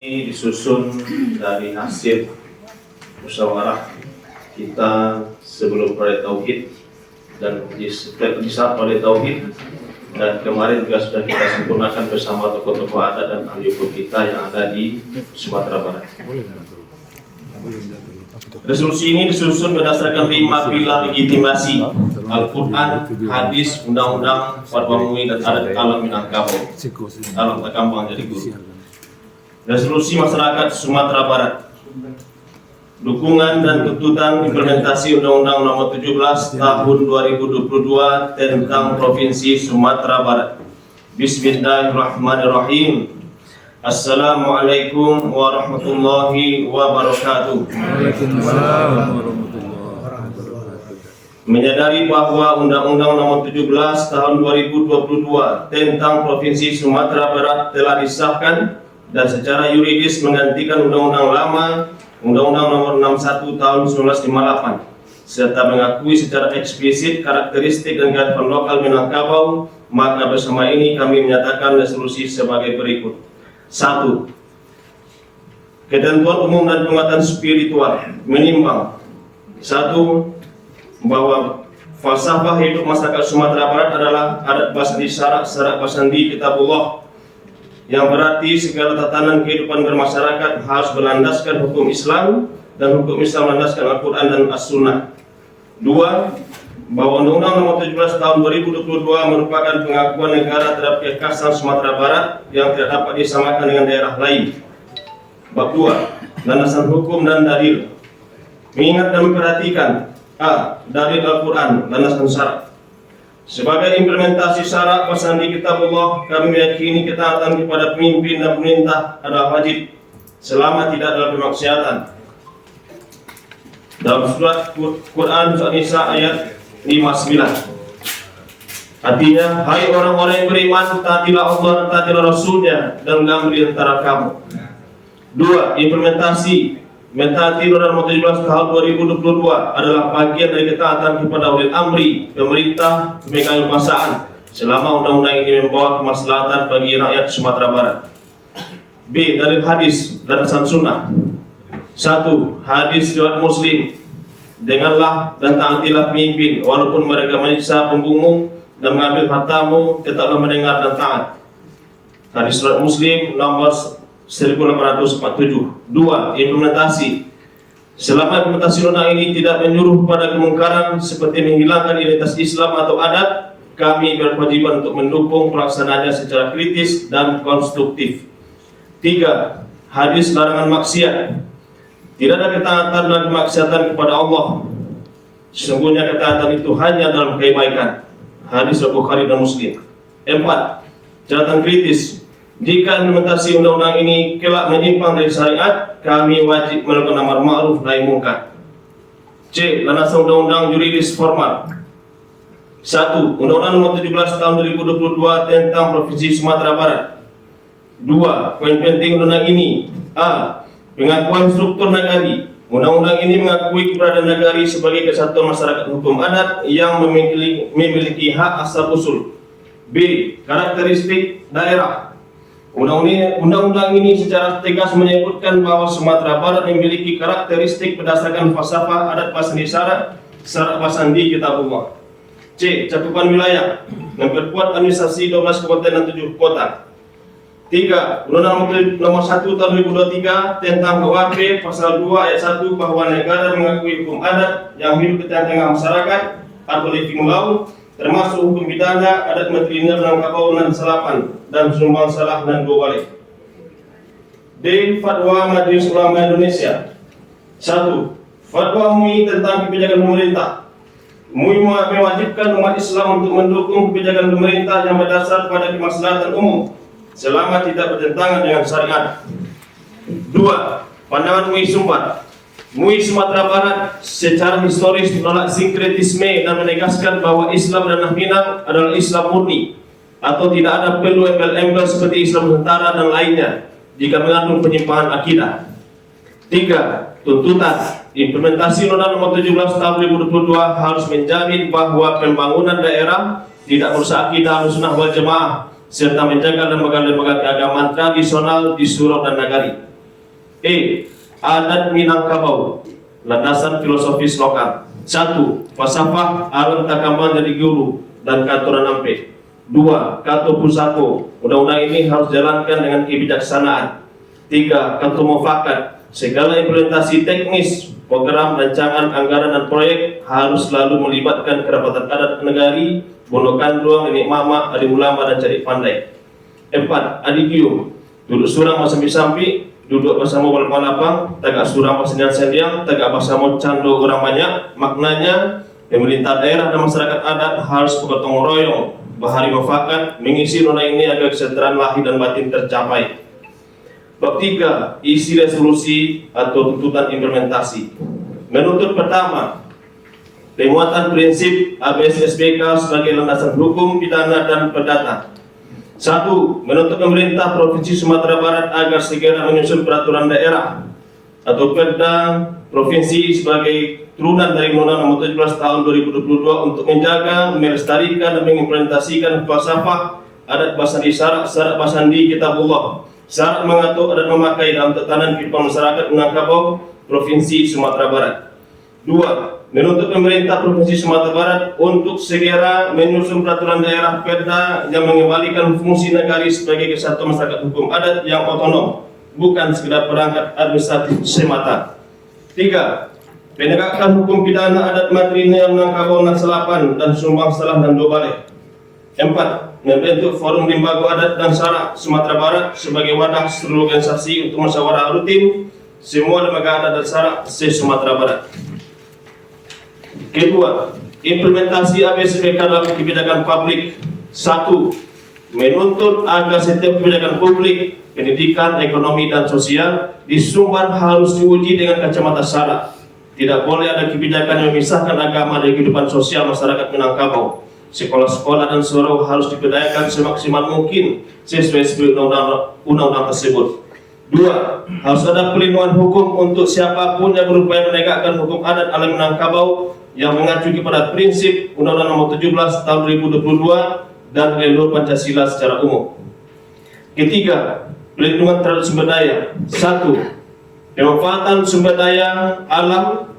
Ini disusun dari hasil musyawarah kita sebelum proyek tauhid dan disahkan oleh tauhid, dan kemarin juga sudah kita sempurnakan bersama tokoh-tokoh adat dan ahli hukum kita yang ada di Sumatera Barat. Resolusi ini disusun berdasarkan 5 pilar legitimasi: Al-Quran, hadis, undang-undang, fatwa MUI, dan adat alam Minangkabau. Alam Takambang jadi guru. Resolusi masyarakat Sumatera Barat. Dukungan dan tuntutan implementasi Undang-Undang Nomor 17 Tahun 2022 tentang Provinsi Sumatera Barat. Bismillahirrahmanirrahim. Assalamualaikum warahmatullahi wabarakatuh. Menyadari bahwa Undang-Undang Nomor 17 Tahun 2022 tentang Provinsi Sumatera Barat telah disahkan dan secara yuridis menggantikan Undang-Undang lama, Undang-Undang Nomor 61 Tahun 1958, serta mengakui secara eksplisit karakteristik dan kearifan lokal Minangkabau, maka bersama ini kami menyatakan resolusi sebagai berikut. 1. Ketentuan umum dan penguatan spiritual menimbang: 1. Bahwa falsafah hidup masyarakat Sumatera Barat adalah adat basandi syarak basandi kitabullah, yang berarti segala tatanan kehidupan bermasyarakat harus berlandaskan hukum Islam, dan hukum Islam berlandaskan Al-Quran dan As-Sunnah. 2. Bahwa Undang-Undang Nomor 17 Tahun 2022 merupakan pengakuan negara terhadap kekhasan Sumatera Barat yang tidak dapat disamakan dengan daerah lain. Bab 2. Landasan hukum dan dalil. Mengingat dan memperhatikan: A. Dalil Al-Quran, landasan syarak. Sebagai implementasi syarak pasandi kitabullah, kami meyakini ketaatan kepada pemimpin dan pemerintah adalah wajib selama tidak dalam kemaksiatan. Dalam surat Quran surat Nisa ayat 59, artinya, hai orang-orang yang beriman, taatilah Allah dan taatilah Rasulnya, dan jangan di antara kamu. 2. Implementasi mentaati Undang-Undang Nomor 17 Tahun 2022 adalah bagian dari ketaatan kepada ulil amri, pemerintah, pemegang kekuasaan, selama undang-undang ini membawa kemaslahatan bagi rakyat Sumatera Barat. B. Dalil hadis dan sunnah. 1. Hadis riwayat Muslim: dengarlah dan taatilah pemimpin, walaupun mereka menyiksa punggung dan mengambil hartamu, tetaplah mendengar dan taat. Hadis riwayat Muslim nomor 1847. 2. Implementasi. Selama implementasi undang ini tidak menyuruh pada kemungkaran seperti menghilangkan identitas Islam atau adat, kami berkewajiban untuk mendukung pelaksanaannya secara kritis dan konstruktif. 3. Hadis larangan maksiat. Tidak ada ketaatan dan kemaksiatan kepada Allah. Sesungguhnya ketaatan itu hanya dalam kebaikan. Hadis Bukhari dan Muslim. 4. Catatan kritis. Jika implementasi undang-undang ini kelak menyimpang dari syariat, kami wajib melakukan amar ma'ruf nahi munkar. C. Landasan undang-undang yuridis formal. 1. Undang-Undang Nomor 17 Tahun 2022 tentang Provinsi Sumatera Barat. 2. Poin penting undang-undang ini: A. Pengakuan struktur nagari. Undang-undang ini mengakui keberadaan nagari sebagai kesatuan masyarakat hukum adat yang memiliki hak asal usul. B. Karakteristik daerah. Undang-undang ini secara tegas menyebutkan bahwa Sumatera Barat memiliki karakteristik berdasarkan falsafah adat basandi syarak basandi kitabullah. C. Cakupan wilayah. Memperkuat administrasi 12 kabupaten dan 7 kota. 3. Undang-Undang Nomor 1 Tahun 2023 tentang KUHP pasal 2 ayat 1 bahwa negara mengakui hukum adat yang hidup di tengah-tengah masyarakat atau living law, termasuk hukum pidana, adat material dan Minangkabau dan Selapan dan Sumbang Salah dan Dua Balik. D. Fatwa Majelis Ulama Indonesia. 1. Fatwa MUI tentang kebijakan pemerintah. MUI mewajibkan umat Islam untuk mendukung kebijakan pemerintah yang berdasar pada kemaslahatan umum selama tidak bertentangan dengan syariat. 2. Pandangan MUI Sumbar. MUI Sumatera Barat secara historis menolak sinkretisme dan menegaskan bahwa Islam dan Minang adalah Islam murni, atau tidak ada perlu embel-embel seperti Islam Nusantara dan lainnya jika mengandung penyimpangan akidah. 3. Tuntutan implementasi Undang-Undang Nomor 17 Tahun 2022 harus menjamin bahwa pembangunan daerah tidak merusak akidah Ahlussunnah wal Jamaah serta menjaga lembaga-lembaga keagamaan tradisional di Surau dan Nagari. Adat Minangkabau, landasan filosofis lokal. 1. Falsafah Alan Takamban dari guru dan katuran ampe. 2. Kato Pusako, undang-undang ini harus jalankan dengan kebijaksanaan. 3. Kato Mufakat, segala implementasi teknis, program, rancangan, anggaran, dan proyek harus selalu melibatkan kerapatan adat negari, bondokan ruang, nenek mama, adi ulama, dan cari pandai. 4. Adigium, duduk surang masampi-sampi, duduk bersama balapang, tagak surang pasendian-sendiang, tagak bersama cando orang banyak. Maknanya, pemerintah daerah dan masyarakat adat harus bergotong royong, bahari mufakat, mengisi nona ini agar kesejahteraan lahir dan batin tercapai. Bab 3. Isi resolusi atau tuntutan implementasi. Menuntut pertama, penguatan prinsip ABS-SBK sebagai landasan hukum, pidana, dan perdata. 1. Menuntut pemerintah Provinsi Sumatera Barat agar segera menyusun peraturan daerah atau Perda Provinsi sebagai turunan dari Undang-Undang Nomor 17 Tahun 2022 untuk menjaga, melestarikan, dan mengimplementasikan falsafah adat Basandi syarat Basandi Kitabullah, syarat mengatur adat memakai dalam tatanan kehidupan masyarakat Minangkabau Provinsi Sumatera Barat. 2. Menuntut pemerintah Provinsi Sumatera Barat untuk segera menyusun peraturan daerah Perda yang mengembalikan fungsi negari sebagai kesatuan masyarakat hukum adat yang otonom, bukan sekedar perangkat administratif semata. 3. Penegakan hukum pidana adat Matrina Minangkabau Selapan dan Sumbang Salah dan Dobale. 4. Membentuk forum lembaga adat dan syarak Sumatera Barat sebagai wadah seluruh organisasi untuk musyawarah rutin semua lembaga adat dan syarak se-Sumatera Barat. Kedua, implementasi ABS-SBK dalam kebijakan publik. 1. Menuntut agar setiap kebijakan publik, pendidikan, ekonomi, dan sosial di Sumbar harus diuji dengan kacamata syarak. Tidak boleh ada kebijakan yang memisahkan agama dari kehidupan sosial masyarakat Minangkabau. Sekolah-sekolah dan surau harus diberdayakan semaksimal mungkin sesuai undang-undang tersebut. 2. Harus ada pelindungan hukum untuk siapapun yang berupaya menegakkan hukum adat ala Minangkabau yang mengacu kepada prinsip Undang-Undang Nomor 17 Tahun 2022 dan leluhur Pancasila secara umum. Ketiga, pelindungan terhadap sumber daya. 1. Pemanfaatan sumber daya alam,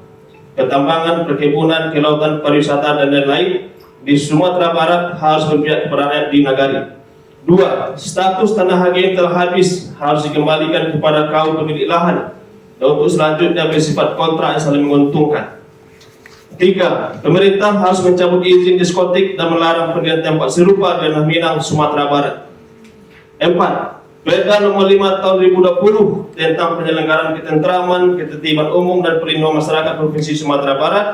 pertambangan, perkebunan, kelautan, pariwisata, dan lain-lain di Sumatera Barat harus berpihak kepada rakyat di nagari. 2. Status tanah hak yang telah habis harus dikembalikan kepada kaum pemilik lahan dan untuk selanjutnya bersifat kontrak yang saling menguntungkan. 3. Pemerintah harus mencabut izin diskotik dan melarang pendirian tempat serupa di Tanah Minang, Sumatera Barat. 4. Perda Nomor 5 Tahun 2020 tentang penyelenggaraan ketentraman, ketertiban umum, dan perlindungan masyarakat Provinsi Sumatera Barat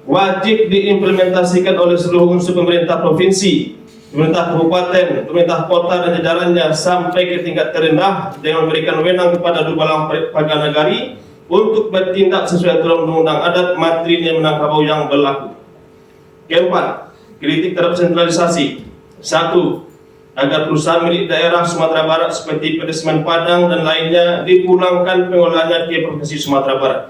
wajib diimplementasikan oleh seluruh unsur pemerintah provinsi, pemerintah kabupaten, pemerintah kota, dan jajarannya sampai ke tingkat terendah dengan memberikan wewenang kepada Dubalang Paga Nagari untuk bertindak sesuai aturan undang-undang adat Matrina Minangkabau yang berlaku. Keempat, kritik terhadap sentralisasi. 1. Agar perusahaan milik daerah Sumatera Barat seperti PT Semen Padang dan lainnya dipulangkan pengelolaannya ke Provinsi Sumatera Barat.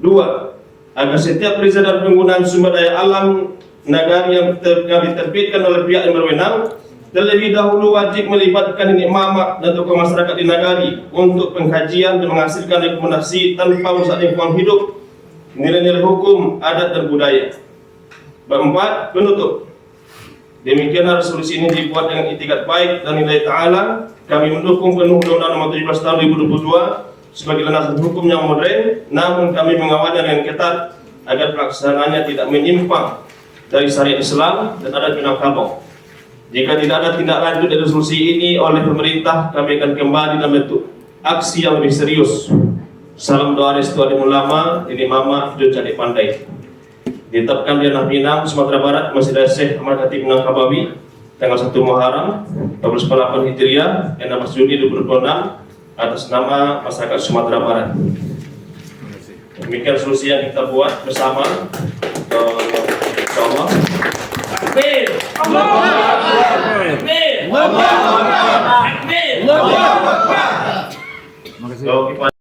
2. Agar setiap perizinan dan penggunaan sumber daya alam negara yang diterbitkan oleh pihak yang berwenang terlebih dahulu wajib melibatkan nenek mama dan tokoh masyarakat di nagari untuk pengkajian dan menghasilkan rekomendasi tanpa merusak lingkungan hidup, nilai-nilai hukum, adat, dan budaya. Bab 4, penutup. Demikianlah resolusi ini dibuat dengan itikat baik dan nilai ta'ala. Kami mendukung penuh Undang-Undang Nomor 17 Tahun 2022 sebagai landasan hukum yang modern, namun kami mengawalnya dengan ketat agar pelaksanaannya tidak menyimpang dari syariat Islam dan adat Minangkabau. Jika tidak ada tindak lanjut dari resolusi ini oleh pemerintah, kami akan kembali dalam bentuk aksi yang lebih serius. Salam doa restu alim ulama, ini mama, hidup cari pandai. Ditetapkan di Tanah Minang, Sumatera Barat, Masjid Syekh Ahmad Khatib Minangkabawi, tanggal 1 Muharram 1448 Hijriah, 16 Juni 2026, atas nama masyarakat Sumatera Barat. Demikian resolusi yang kita buat bersama. Insyaallah. Takbir. Allahu Akbar. Takbir. Allahu Akbar. Takbir. Allahu Akbar. Terima kasih.